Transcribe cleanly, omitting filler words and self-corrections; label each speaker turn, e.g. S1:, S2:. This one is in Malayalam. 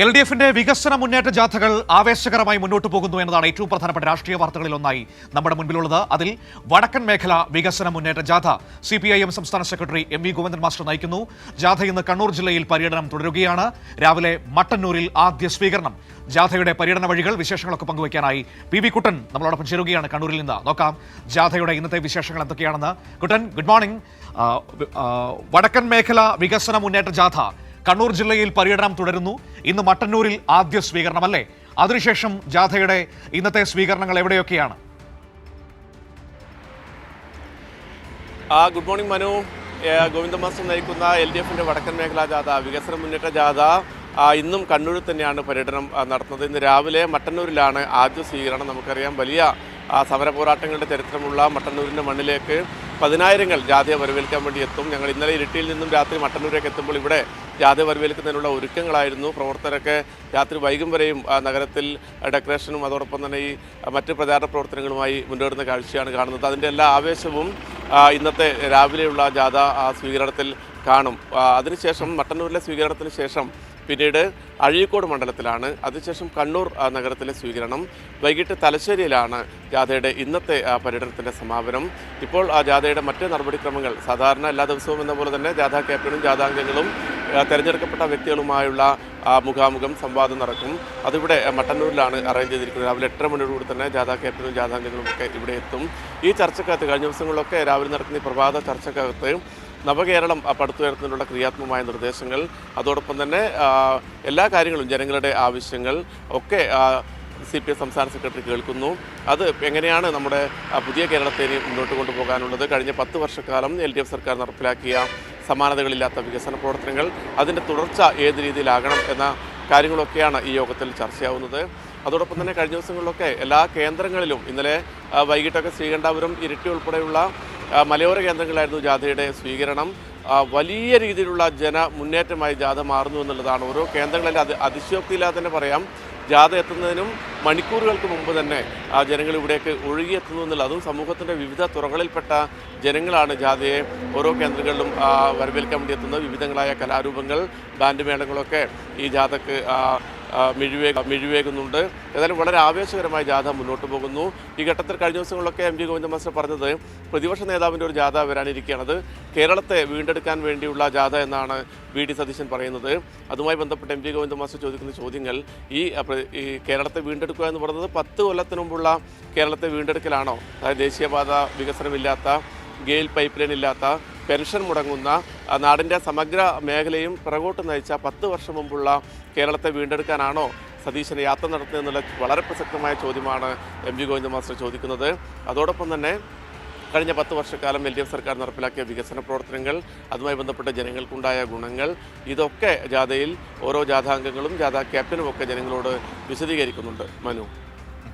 S1: LDFിന്റെ വികസന മുന്നേറ്റ ജാഥകൾ ആവേശകരമായി മുന്നോട്ട് പോകുന്നു എന്നതാണ് ഏറ്റവും പ്രധാനപ്പെട്ട രാഷ്ട്രീയ വാർത്തകളിൽ ഒന്നായി നമ്മുടെ മുൻപിലുള്ളത്. അതിൽ വടക്കൻ മേഖല വികസന മുന്നേറ്റ ജാഥ CPIM സംസ്ഥാന സെക്രട്ടറി MV ഗോവിന്ദൻ മാസ്റ്റർ നയിക്കുന്നു. ജാഥ ഇന്ന് കണ്ണൂർ ജില്ലയിൽ പര്യടനം തുടരുകയാണ്. രാവിലെ മട്ടന്നൂരിൽ ആദ്യ സ്വീകരണം. ജാഥയുടെ പര്യടന വഴികൾ, വിശേഷങ്ങളൊക്കെ പങ്കുവയ്ക്കാനായി PV കുട്ടൻ നമ്മളോടൊപ്പം ചേരുകയാണ് കണ്ണൂരിൽ നിന്ന്. നോക്കാം ജാഥയുടെ ഇന്നത്തെ വിശേഷങ്ങൾ എന്തൊക്കെയാണെന്ന്. കുട്ടൻ, ഗുഡ് മോർണിംഗ്. വടക്കൻ മേഖല വികസന മുന്നേറ്റ ജാഥ കണ്ണൂർ ജില്ലയിൽ പര്യടനം തുടരുന്നു. ഇന്ന് മട്ടന്നൂരിൽ ആദ്യ സ്വീകരണം അല്ലേ? അതിനുശേഷം ജാഥയുടെ ഇന്നത്തെ സ്വീകരണങ്ങൾ എവിടെയൊക്കെയാണ്?
S2: Good morning Manu. Govinda master നയിക്കുന്ന LDFിന്റെ വടക്കൻ മേഖലാ ജാഥ, വികസന മുന്നേറ്റ ജാഥ ഇന്നും കണ്ണൂരിൽ തന്നെയാണ് പര്യടനം നടത്തുന്നത്. ഇന്ന് രാവിലെ മട്ടന്നൂരിലാണ് ആദ്യ സ്വീകരണം. നമുക്കറിയാം, വലിയ സമര പോരാട്ടങ്ങളുടെ ചരിത്രമുള്ള മട്ടന്നൂരിൻ്റെ മണ്ണിലേക്ക് പതിനായിരങ്ങൾ ജാഥയെ വരവേൽക്കാൻ വേണ്ടി എത്തും. ഞങ്ങൾ ഇന്നലെ ഇരിട്ടിയിൽ നിന്നും രാത്രി മട്ടന്നൂരേക്ക് എത്തുമ്പോൾ ഇവിടെ ജാഥയെ വരവേൽക്കുന്നതിനുള്ള ഒരുക്കങ്ങളായിരുന്നു. പ്രവർത്തകരൊക്കെ രാത്രി വൈകും വരെയും നഗരത്തിൽ ഡെക്കറേഷനും അതോടൊപ്പം തന്നെ ഈ മറ്റ് പ്രചാരണ പ്രവർത്തനങ്ങളുമായി മുന്നേറുന്ന കാഴ്ചയാണ് കാണുന്നത്. അതിൻ്റെ എല്ലാ ആവേശവും ഇന്നത്തെ രാവിലെയുള്ള ജാഥ സ്വീകരണത്തിൽ കാണും. അതിനുശേഷം മട്ടന്നൂരിലെ സ്വീകരണത്തിന് ശേഷം പിന്നീട് അഴീക്കോട് മണ്ഡലത്തിലാണ്. അതിനുശേഷം കണ്ണൂർ നഗരത്തിലെ സ്വീകരണം. വൈകിട്ട് തലശ്ശേരിയിലാണ് ജാഥയുടെ ഇന്നത്തെ പര്യടനത്തിൻ്റെ സമാപനം. ഇപ്പോൾ ജാഥയുടെ മറ്റ് നടപടിക്രമങ്ങൾ സാധാരണ എല്ലാ ദിവസവും എന്ന പോലെ തന്നെ ജാഥാ ക്യാപ്റ്റനും ജാഥാംഗങ്ങളും തിരഞ്ഞെടുക്കപ്പെട്ട വ്യക്തികളുമായുള്ള മുഖാമുഖം സംവാദം നടക്കും. അതിവിടെ മട്ടന്നൂരിലാണ് അറേഞ്ച് ചെയ്തിരിക്കുന്നത്. രാവിലെ 8:30 മണിയോടുകൂടി തന്നെ ജാഥാ ക്യാപ്റ്റനും ജാഥാംഗങ്ങളും ഒക്കെ ഇവിടെ എത്തും. ഈ ചർച്ചക്കകത്ത് കഴിഞ്ഞ ദിവസങ്ങളിലൊക്കെ രാവിലെ നടക്കുന്ന ഈ പ്രഭാത ചർച്ചക്കകത്ത് നവകേരളം പടുത്തുയർത്തുന്നതിനുള്ള ക്രിയാത്മകമായ നിർദ്ദേശങ്ങൾ, അതോടൊപ്പം തന്നെ എല്ലാ കാര്യങ്ങളും ജനങ്ങളുടെ ആവശ്യങ്ങൾ ഒക്കെ CPI സംസ്ഥാന സെക്രട്ടറി കേൾക്കുന്നു. അത് എങ്ങനെയാണ് നമ്മുടെ പുതിയ കേരളത്തെ മുന്നോട്ട് കൊണ്ടുപോകാനുള്ളത്, കഴിഞ്ഞ 10 വർഷക്കാലം LDF സർക്കാർ നടപ്പിലാക്കിയ സമാനതകളില്ലാത്ത വികസന പ്രവർത്തനങ്ങൾ, അതിൻ്റെ തുടർച്ച ഏത് രീതിയിലാകണം എന്ന കാര്യങ്ങളൊക്കെയാണ് ഈ യോഗത്തിൽ ചർച്ചയാവുന്നത്. അതോടൊപ്പം തന്നെ കഴിഞ്ഞ ദിവസങ്ങളിലൊക്കെ എല്ലാ കേന്ദ്രങ്ങളിലും ഇന്നലെ വൈകിട്ടൊക്കെ ശ്രീകണ്ഠാപുരം, ഇരിട്ടി ഉൾപ്പെടെയുള്ള മലയോര കേന്ദ്രങ്ങളായിരുന്നു ജാഥയുടെ സ്വീകരണം. വലിയ രീതിയിലുള്ള മുന്നേറ്റമായി ജാഥ മാറുന്നു എന്നുള്ളതാണ്. ഓരോ കേന്ദ്രങ്ങളിൽ അതിശയോക്തിയില്ലാതെ തന്നെ പറയാം, ജാഥ എത്തുന്നതിനും മണിക്കൂറുകൾക്ക് മുമ്പ് തന്നെ ജനങ്ങൾ ഇവിടേക്ക് ഒഴുകിയെത്തുന്നു എന്നുള്ളത്. അതും സമൂഹത്തിൻ്റെ വിവിധ തുറകളിൽപ്പെട്ട ജനങ്ങളാണ് ജാഥയെ ഓരോ കേന്ദ്രങ്ങളിലും വരവേൽക്കാൻ വേണ്ടി എത്തുന്നത്. വിവിധങ്ങളായ കലാരൂപങ്ങൾ, ബാൻഡ് മേളങ്ങളൊക്കെ ഈ ജാഥക്ക് മിഴിവേകുന്നുണ്ട്. ഏതായാലും വളരെ ആവേശകരമായി ജാഥ മുന്നോട്ട് പോകുന്നു. ഈ ഘട്ടത്തിൽ കഴിഞ്ഞ ദിവസങ്ങളിലൊക്കെ MV ഗോവിന്ദ മാസ്റ്റർ പറഞ്ഞത് പ്രതിപക്ഷ നേതാവിൻ്റെ ഒരു ജാഥ വരാനിരിക്കുകയാണത്, കേരളത്തെ വീണ്ടെടുക്കാൻ വേണ്ടിയുള്ള ജാഥ എന്നാണ് VD സതീശൻ പറയുന്നത്. അതുമായി ബന്ധപ്പെട്ട് MV ഗോവിന്ദ മാസ്റ്റർ ചോദിക്കുന്ന ചോദ്യങ്ങൾ, ഈ കേരളത്തെ വീണ്ടെടുക്കുക എന്ന് പറയുന്നത് 10 കൊല്ലത്തിന് മുമ്പുള്ള കേരളത്തെ വീണ്ടെടുക്കലാണോ? അതായത് ദേശീയപാത വികസനമില്ലാത്ത, ഗെയിൽ പൈപ്പ് ലൈൻ ഇല്ലാത്ത, പെൻഷൻ മുടങ്ങുന്ന, നാടിൻ്റെ സമഗ്ര മേഖലയും പിറകോട്ട് നയിച്ച 10 വർഷം മുമ്പുള്ള കേരളത്തെ വീണ്ടെടുക്കാനാണോ സതീശൻ യാത്ര നടത്തുന്നതെന്നുള്ള വളരെ പ്രസക്തമായ ചോദ്യമാണ് MV ഗോവിന്ദ മാസ്റ്റർ ചോദിക്കുന്നത്. അതോടൊപ്പം തന്നെ കഴിഞ്ഞ 10 വർഷക്കാലം LDF സർക്കാർ നടപ്പിലാക്കിയ വികസന പ്രവർത്തനങ്ങൾ, അതുമായി ബന്ധപ്പെട്ട ജനങ്ങൾക്കുണ്ടായ ഗുണങ്ങൾ, ഇതൊക്കെ ജാഥയിൽ ഓരോ ജാഥാംഗങ്ങളും ജാഥാ ക്യാപ്റ്റനും ഒക്കെ ജനങ്ങളോട് വിശദീകരിക്കുന്നുണ്ട്. മനു.